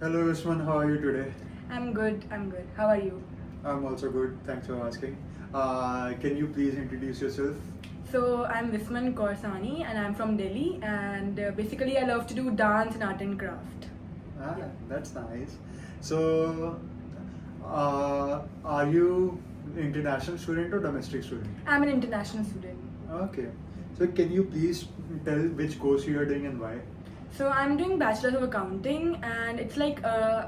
Hello Usman, how are you today? I'm good. I'm good. How are you? I'm also good, thanks for asking. Can you please introduce yourself? So I'm Visman Kaursani and I'm from Delhi and basically I love to do dance and art and craft. Ah, Yeah. that's nice. So, are you international student or domestic student? I'm an international student. Okay. So, can you please tell which course you are doing and why? So I'm doing Bachelor's of Accounting and it's like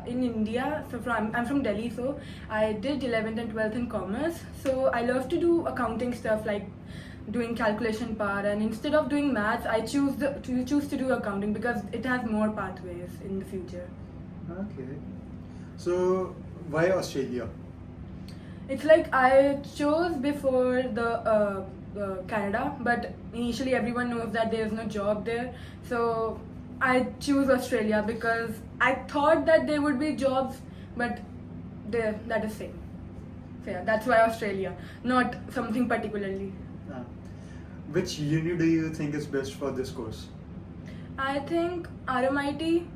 in India. So I'm from Delhi, so I did 11th and 12th in Commerce. So I love to do accounting stuff like doing calculation part, and instead of doing maths, I choose to do accounting because it has more pathways in the future. Okay. So, why Australia? It's like I chose before Canada, but initially everyone knows that there is no job there. So I choose Australia because I thought that there would be jobs, but that is same. So yeah, that's why Australia, not something particularly. Ah. Which uni do you think is best for this course? I think RMIT,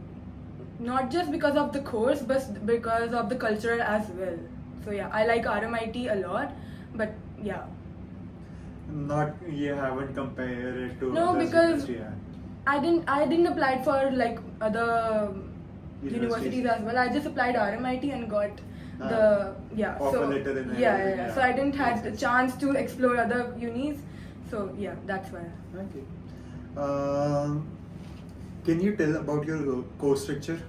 not just because of the course, but because of the culture as well. So yeah, I like RMIT a lot, but yeah. Not you haven't compared it to No, others because university, yeah. I didn't apply for like other Universities. universities as well. I just applied RMIT and got Ah. the yeah. Offer So letter and yeah, everything, yeah. yeah. So I didn't have Makes the sense. chance to explore other unis. So yeah, that's why. Okay. Um, can you tell about your course structure?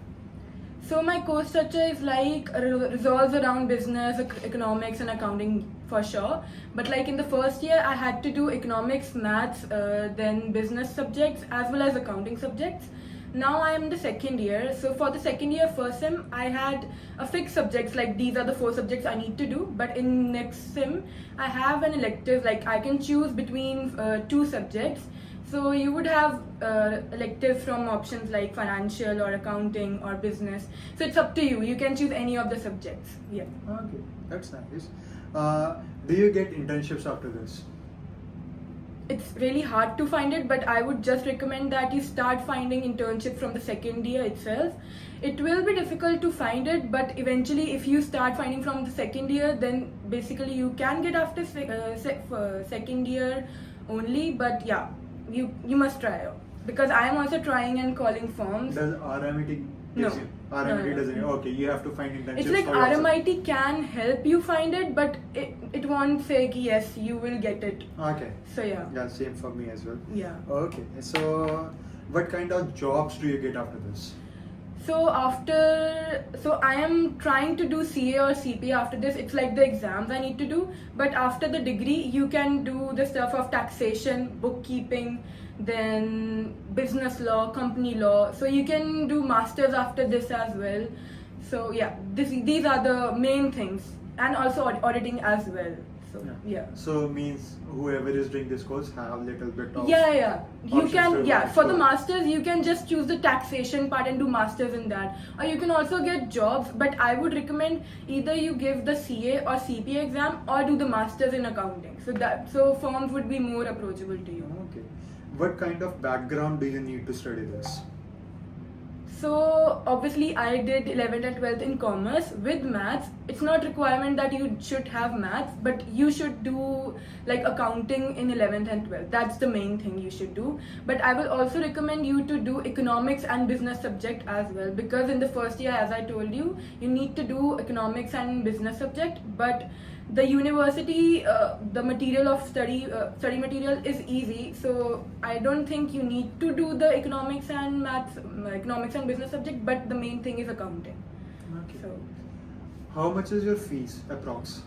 So my course structure is like revolves around business, economics, and accounting for sure. But like in the first year, I had to do economics, maths, then business subjects as well as accounting subjects. Now I am in the second year. So for the second year first sem, I had a fixed subjects like these are the four subjects I need to do. But in next sem, I have an elective like I can choose between two subjects. So you would have electives from options like financial or accounting or business. So it's up to you. You can choose any of the subjects. Yeah. Okay, that's nice. Do you get internships after this? It's really hard to find it, but I would just recommend that you start finding internships from the second year itself. It will be difficult to find it, but eventually, if you start finding from the second year, then basically you can get after second year only. But yeah, you must try because I am also trying and calling firms. Does RMIT No. gives you? RMIT No. doesn't. Okay, you have to find internships. It's like for yourself. RMIT can help you find it, but it won't say ki, yes, you will get it. Okay. So yeah. Yeah, same for me as well. Yeah. Okay, so what kind of jobs do you get after this? So I am trying to do CA or CPA after this. It's like the exams I need to do. But after the degree, you can do the stuff of taxation, bookkeeping, then business law, company law. So you can do masters after this as well. So yeah, these are the main things, and also auditing as well. So yeah. So means whoever is doing this course have little bit of Yeah. You options can, to yeah, for the explore. masters, you can just choose the taxation part and do masters in that. Or you can also get jobs, but I would recommend either you give the CA or CPA exam or do the masters in accounting. So firms would be more approachable to you. Okay. What kind of background do you need to study this? So obviously I did 11th and 12th in commerce with maths. It's not requirement that you should have maths, but you should do like accounting in 11th and 12th. That's the main thing you should do. But I will also recommend you to do economics and business subject as well, because in the first year, as I told you, you need to do economics and business subject, but the university, the material of study material is easy, so I don't think you need to do the economics and maths, economics and business subject, but the main thing is accounting. Okay. So How much is your fees approx?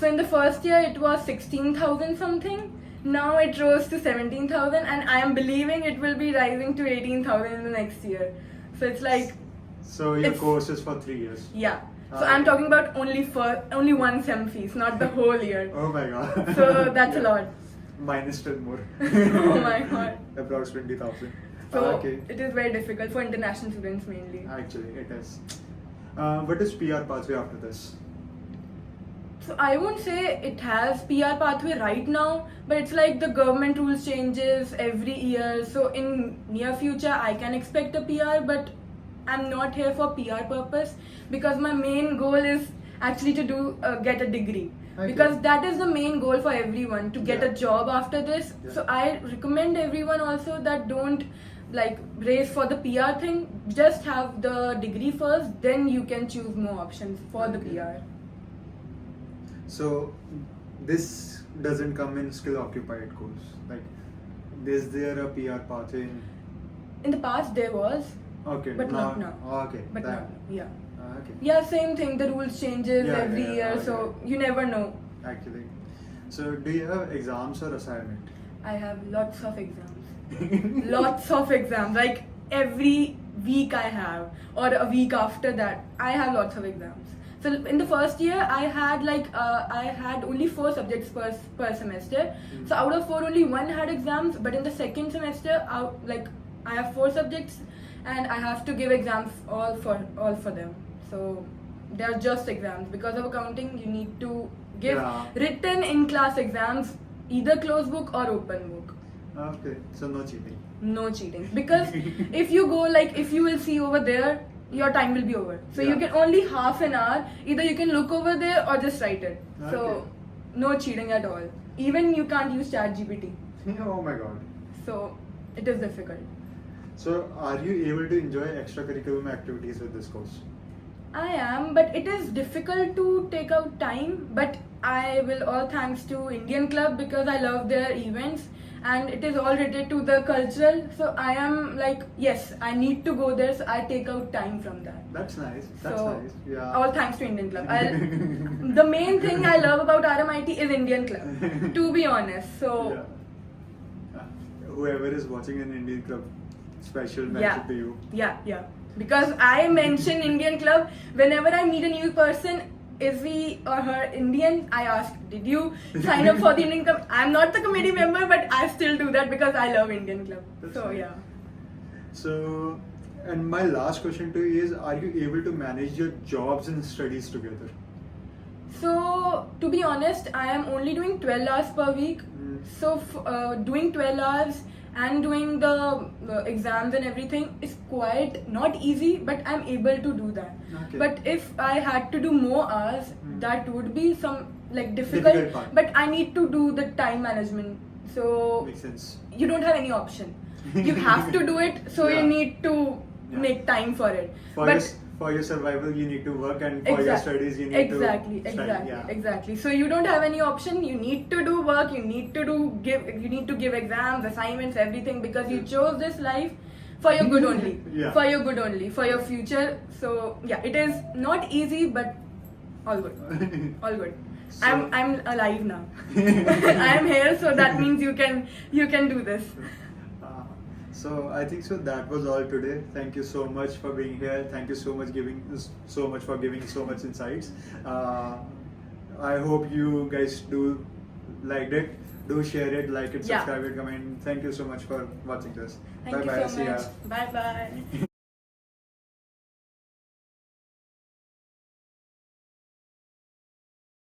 in the first year it was 16,000 something. Now it rose to 17,000, and I am believing it will be rising to 18,000 in the next year. So it's like, So your It's- course is for 3 years. yeah. So Ah, I'm okay. talking about only one sem fees, not the whole year. Oh my god. So that's a Yeah. lot. Mine is still more. Oh my god. Approx 20,000. So Okay. it is very difficult for international students mainly. Actually, it is. What is PR pathway after this? So I won't say it has PR pathway right now, but it's like the government rules changes every year. So in near future, I can expect a PR, but I'm not here for PR purpose, because my main goal is actually to get a degree. Okay. Because that is the main goal for everyone, to get Yeah. a job after this. Yeah. So I recommend everyone also that don't like race for the PR thing. Just have the degree first, then you can choose more options for the Okay. PR. So this doesn't come in skill occupied course. Like, is there a PR path in? In the past there was, Okay, but not now. Okay, But that- not now. Yeah. Okay. Yeah, same thing. The rules changes Yeah, every yeah, year, okay. so you never know. Actually, so do you have exams or assignment? I have lots of exams. Lots of exams. Like every week I have, or a week after that, I have lots of exams. So in the first year, I had only 4 subjects per semester. Mm. So out of 4, only 1 had exams. But in the second semester, I have 4 subjects, and I have to give exams all for them. So they are just exams. Because of accounting, you need to give Yeah. written in class exams, either closed book or open book. Okay, so no cheating. No cheating. Because if you go, like, if you will see over there, your time will be over. So you Yeah. get only half an hour. Either you can look over there or just write it. Okay. So no cheating at all. Even you can't use ChatGPT. Oh my god. So it is difficult. So are you able to enjoy extracurricular activities with this course? I am, but it is difficult to take out time. But I will all thanks to Indian Club, because I love their events and it is all related to the cultural. So I am like, yes, I need to go there, so I take out time from that. That's nice. That's So nice. Yeah. all thanks to Indian Club. The main thing I love about RMIT is Indian Club, to be honest. So Yeah. Whoever is watching an Indian club, special mention yeah, to you. yeah. Because I mention Indian Club whenever I meet a new person. Is he or her Indian? I ask, did you sign up for the Indian Club? I'm not the committee member, but I still do that because I love Indian Club. That's So nice. yeah. So, and my last question to you is: are you able to manage your jobs and studies together? So to be honest, I am only doing 12 hours per week. Mm. So doing 12 hours and doing the exams and everything is quite not easy, but I'm able to do that. Okay. But if I had to do more hours, Mm. that would be some like Difficult difficult. part. But I need to do the time management. So Makes sense. you don't have any option. You have to do it. So Yeah. you need to Yeah. make time for it. For but your, for your survival, you need to work, and for your studies, you need exactly, to study. exactly, Yeah. exactly. So you don't have any option. You need to do work. You need to you need to give exams, assignments, everything, because you chose this life for your good only. Yeah. For your good only, for your future. So yeah, it is not easy, but all good, all good. So- I'm alive now. I'm here, so that means you can do this. So I think so that was all today. Thank you so much for being here. Thank you so much for giving so much insights. I hope you guys do liked it. Do share it, like it, Yeah. subscribe it, comment. Thank you so much for watching this. Thank Bye bye. you so See ya. much. Bye bye.